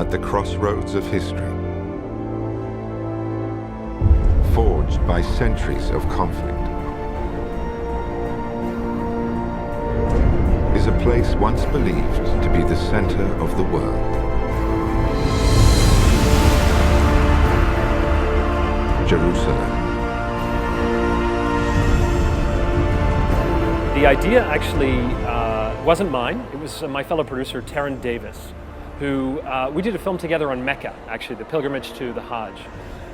at the crossroads of history, forged by centuries of conflict, is a place once believed to be the center of the world. Jerusalem. The idea actually wasn't mine. It was my fellow producer, Taryn Davis, who we did a film together on Mecca, actually, the pilgrimage to the Hajj.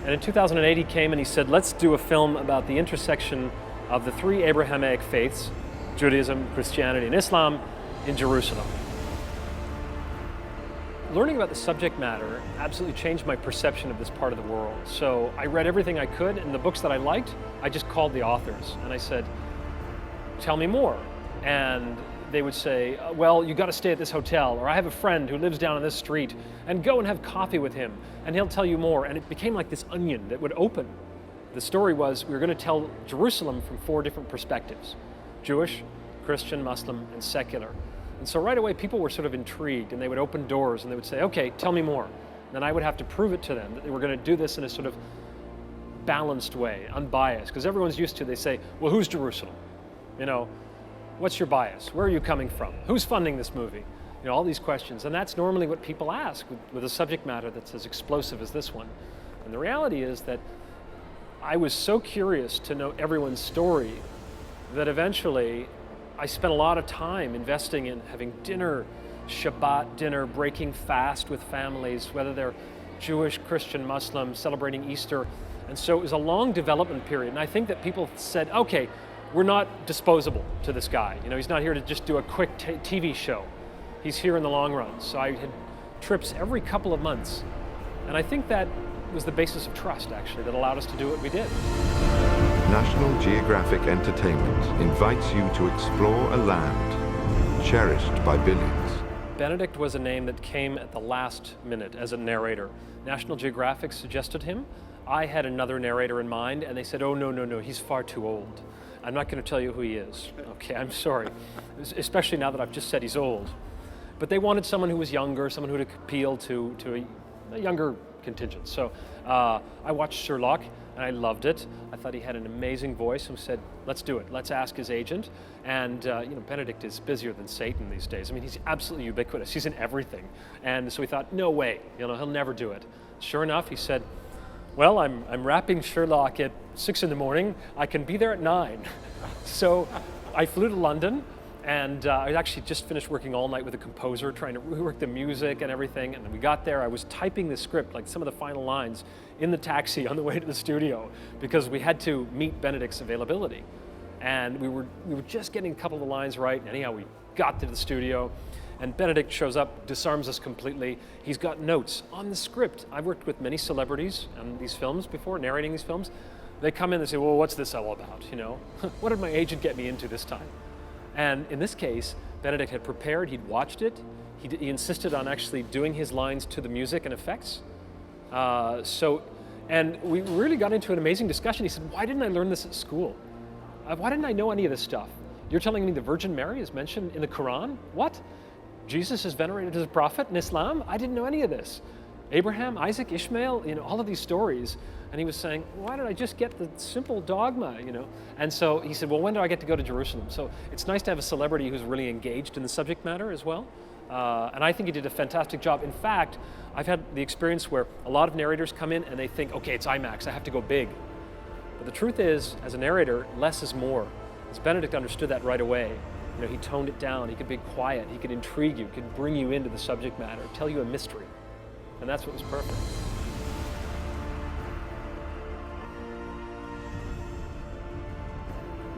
And in 2008, he came and he said, let's do a film about the intersection of the three Abrahamic faiths, Judaism, Christianity, and Islam, in Jerusalem. Learning about the subject matter absolutely changed my perception of this part of the world. So I read everything I could, and the books that I liked, I just called the authors and I said, tell me more. And they would say, well, you got to stay at this hotel, or I have a friend who lives down on this street, and go and have coffee with him, and he'll tell you more. And it became like this onion that would open. The story was we were going to tell Jerusalem from 4 different perspectives: Jewish, Christian, Muslim, and secular. And so right away, people were sort of intrigued, and they would open doors, and they would say, okay, tell me more. And then I would have to prove it to them that they were going to do this in a sort of balanced way, unbiased, because everyone's used to, they say, well, who's Jerusalem? You know, what's your bias? Where are you coming from? Who's funding this movie? You know, all these questions. And that's normally what people ask with a subject matter that's as explosive as this one. And the reality is that I was so curious to know everyone's story that eventually I spent a lot of time investing in having dinner, Shabbat dinner, breaking fast with families, whether they're Jewish, Christian, Muslim, celebrating Easter. And so it was a long development period. And I think that people said, okay, we're not disposable to this guy. You know, he's not here to just do a quick TV show. He's here in the long run. So I had trips every couple of months. And I think that was the basis of trust, actually, that allowed us to do what we did. National Geographic Entertainment invites you to explore a land cherished by billions. Benedict was a name that came at the last minute as a narrator. National Geographic suggested him. I had another narrator in mind, and they said, oh, no, he's far too old. I'm not going to tell you who he is. Okay, I'm sorry. Especially now that I've just said he's old. But they wanted someone who was younger, someone who would appeal to a younger contingent. So I watched Sherlock, and I loved it. I thought he had an amazing voice, and said, let's do it. Let's ask his agent. And you know, Benedict is busier than Satan these days. I mean, he's absolutely ubiquitous. He's in everything. And so we thought, no way, you know, he'll never do it. Sure enough, he said, well, I'm wrapping Sherlock at 6 in the morning. I can be there at 9. So I flew to London, and I actually just finished working all night with a composer, trying to rework the music and everything. And then we got there, I was typing the script, like some of the final lines, in the taxi on the way to the studio, because we had to meet Benedict's availability. And we were just getting a couple of the lines right. Anyhow, we got to the studio, and Benedict shows up, disarms us completely. He's got notes on the script. I've worked with many celebrities on these films before, narrating these films. They come in and say, well, what's this all about, you know? What did my agent get me into this time? And in this case, Benedict had prepared, he'd watched it. He insisted on actually doing his lines to the music and effects. And we really got into an amazing discussion. He said, why didn't I learn this at school? Why didn't I know any of this stuff? You're telling me the Virgin Mary is mentioned in the Quran? What? Jesus is venerated as a prophet in Islam? I didn't know any of this. Abraham, Isaac, Ishmael, you know, all of these stories. And he was saying, why did I just get the simple dogma, you know? And so he said, well, when do I get to go to Jerusalem? So it's nice to have a celebrity who's really engaged in the subject matter as well. And I think he did a fantastic job. In fact, I've had the experience where a lot of narrators come in and they think, okay, it's IMAX, I have to go big. But the truth is, as a narrator, less is more. As Benedict understood that right away. You know, he toned it down, he could be quiet, he could intrigue you, could bring you into the subject matter, tell you a mystery. And that's what was perfect.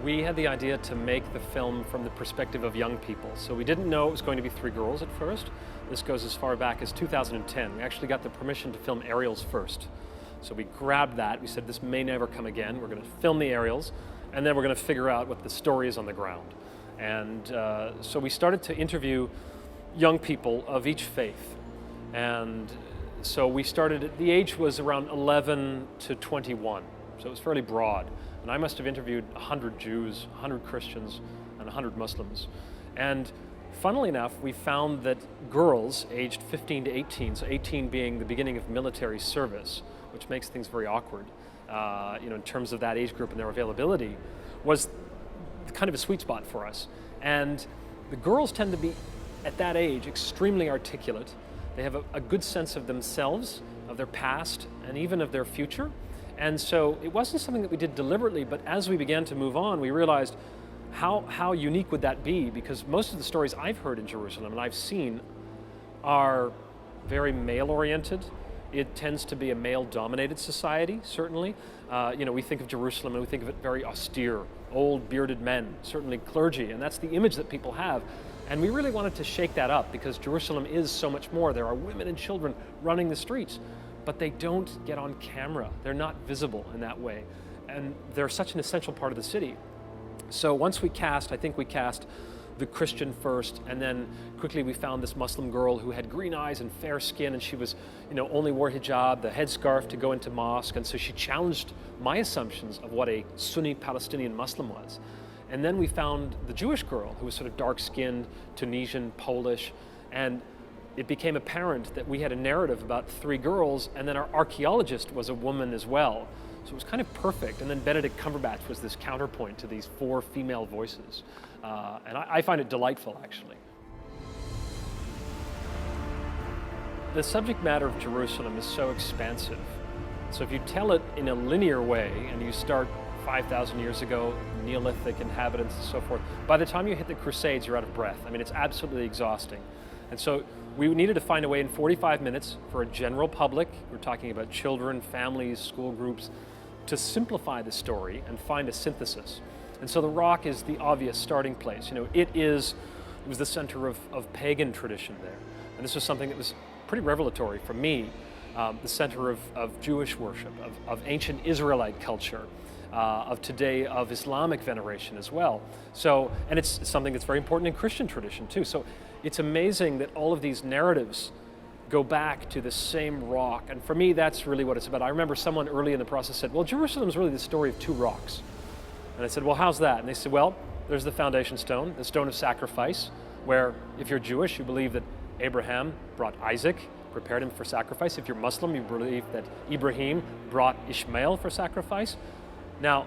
We had the idea to make the film from the perspective of young people. So we didn't know it was going to be 3 girls at first. This goes as far back as 2010. We actually got the permission to film aerials first. So we grabbed that, we said this may never come again. We're going to film the aerials, and then we're going to figure out what the story is on the ground. And so we started to interview young people of each faith. And so we started, the age was around 11 to 21. So it was fairly broad. And I must have interviewed 100 Jews, 100 Christians, and 100 Muslims. And funnily enough, we found that girls aged 15 to 18, so 18 being the beginning of military service, which makes things very awkward, in terms of that age group and their availability, was kind of a sweet spot for us. And the girls tend to be, at that age, extremely articulate. They have a good sense of themselves, of their past, and even of their future. And so it wasn't something that we did deliberately, but as we began to move on, we realized how unique would that be? Because most of the stories I've heard in Jerusalem and I've seen are very male-oriented. It tends to be a male-dominated society, certainly. We think of Jerusalem and we think of it very austere, old bearded men, certainly clergy, and that's the image that people have. And we really wanted to shake that up because Jerusalem is so much more. There are women and children running the streets, but they don't get on camera. They're not visible in that way. And they're such an essential part of the city. So once I think we cast the Christian first, and then quickly we found this Muslim girl who had green eyes and fair skin, and she was, only wore hijab, the headscarf to go into mosque, and so she challenged my assumptions of what a Sunni Palestinian Muslim was. And then we found the Jewish girl who was sort of dark-skinned, Tunisian, Polish, and it became apparent that we had a narrative about 3 girls, and then our archaeologist was a woman as well. So it was kind of perfect. And then Benedict Cumberbatch was this counterpoint to these 4 female voices. And I find it delightful, actually. The subject matter of Jerusalem is so expansive. So if you tell it in a linear way, and you start 5,000 years ago, Neolithic inhabitants and so forth, by the time you hit the Crusades, you're out of breath. I mean, it's absolutely exhausting. And so we needed to find a way in 45 minutes for a general public, we're talking about children, families, school groups, to simplify the story and find a synthesis. And so the Rock is the obvious starting place. It was the center of pagan tradition there. And this was something that was pretty revelatory for me, the center of Jewish worship, of ancient Israelite culture, of today of Islamic veneration as well. So, and it's something that's very important in Christian tradition too. So it's amazing that all of these narratives go back to the same rock. And for me, that's really what it's about. I remember someone early in the process said, well, Jerusalem is really the story of 2 rocks. And I said, well, how's that? And they said, well, there's the foundation stone, the stone of sacrifice, where if you're Jewish, you believe that Abraham brought Isaac, prepared him for sacrifice. If you're Muslim, you believe that Ibrahim brought Ishmael for sacrifice. Now,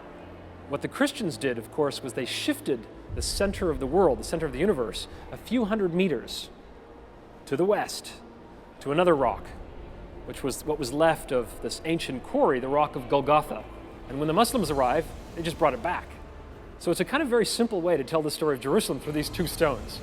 what the Christians did, of course, was they shifted the center of the world, the center of the universe, a few hundred meters to the west, to another rock, which was what was left of this ancient quarry, the rock of Golgotha. And when the Muslims arrived, they just brought it back. So it's a kind of very simple way to tell the story of Jerusalem through these 2 stones.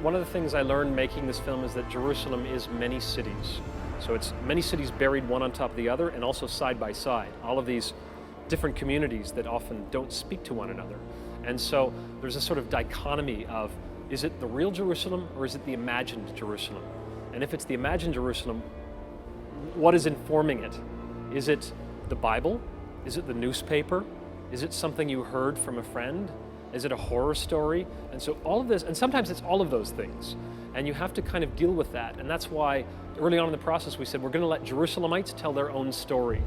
One of the things I learned making this film is that Jerusalem is many cities. So it's many cities buried one on top of the other and also side by side. All of these different communities that often don't speak to one another. And so there's a sort of dichotomy of, is it the real Jerusalem or is it the imagined Jerusalem? And if it's the imagined Jerusalem, what is informing it? Is it the Bible? Is it the newspaper? Is it something you heard from a friend? Is it a horror story? And so all of this, and sometimes it's all of those things. And you have to kind of deal with that. And that's why early on in the process we said, we're going to let Jerusalemites tell their own story.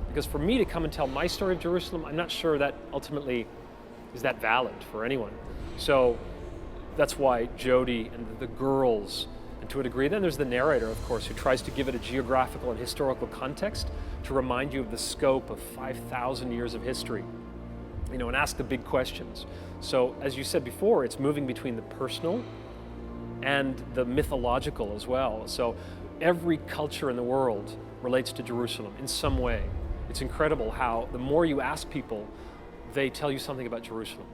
Because for me to come and tell my story of Jerusalem, I'm not sure that ultimately is that valid for anyone. So that's why Jody and the girls, and to a degree, then there's the narrator, of course, who tries to give it a geographical and historical context to remind you of the scope of 5,000 years of history, and ask the big questions. So as you said before, it's moving between the personal and the mythological as well. So every culture in the world relates to Jerusalem in some way. It's incredible how the more you ask people, they tell you something about Jerusalem.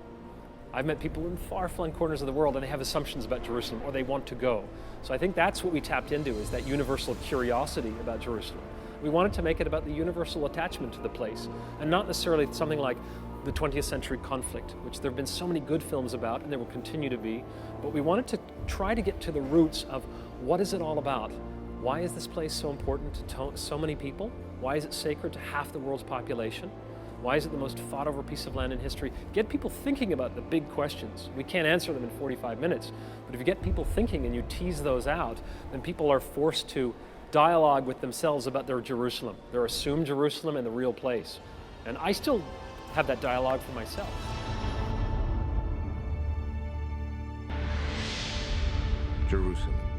I've met people in far-flung corners of the world and they have assumptions about Jerusalem or they want to go. So I think that's what we tapped into, is that universal curiosity about Jerusalem. We wanted to make it about the universal attachment to the place and not necessarily something like the 20th century conflict, which there have been so many good films about and there will continue to be. But we wanted to try to get to the roots of what is it all about? Why is this place so important to so many people? Why is it sacred to half the world's population? Why is it the most fought over piece of land in history? Get people thinking about the big questions. We can't answer them in 45 minutes, but if you get people thinking and you tease those out, then people are forced to dialogue with themselves about their Jerusalem, their assumed Jerusalem and the real place. And I still have that dialogue for myself. Jerusalem.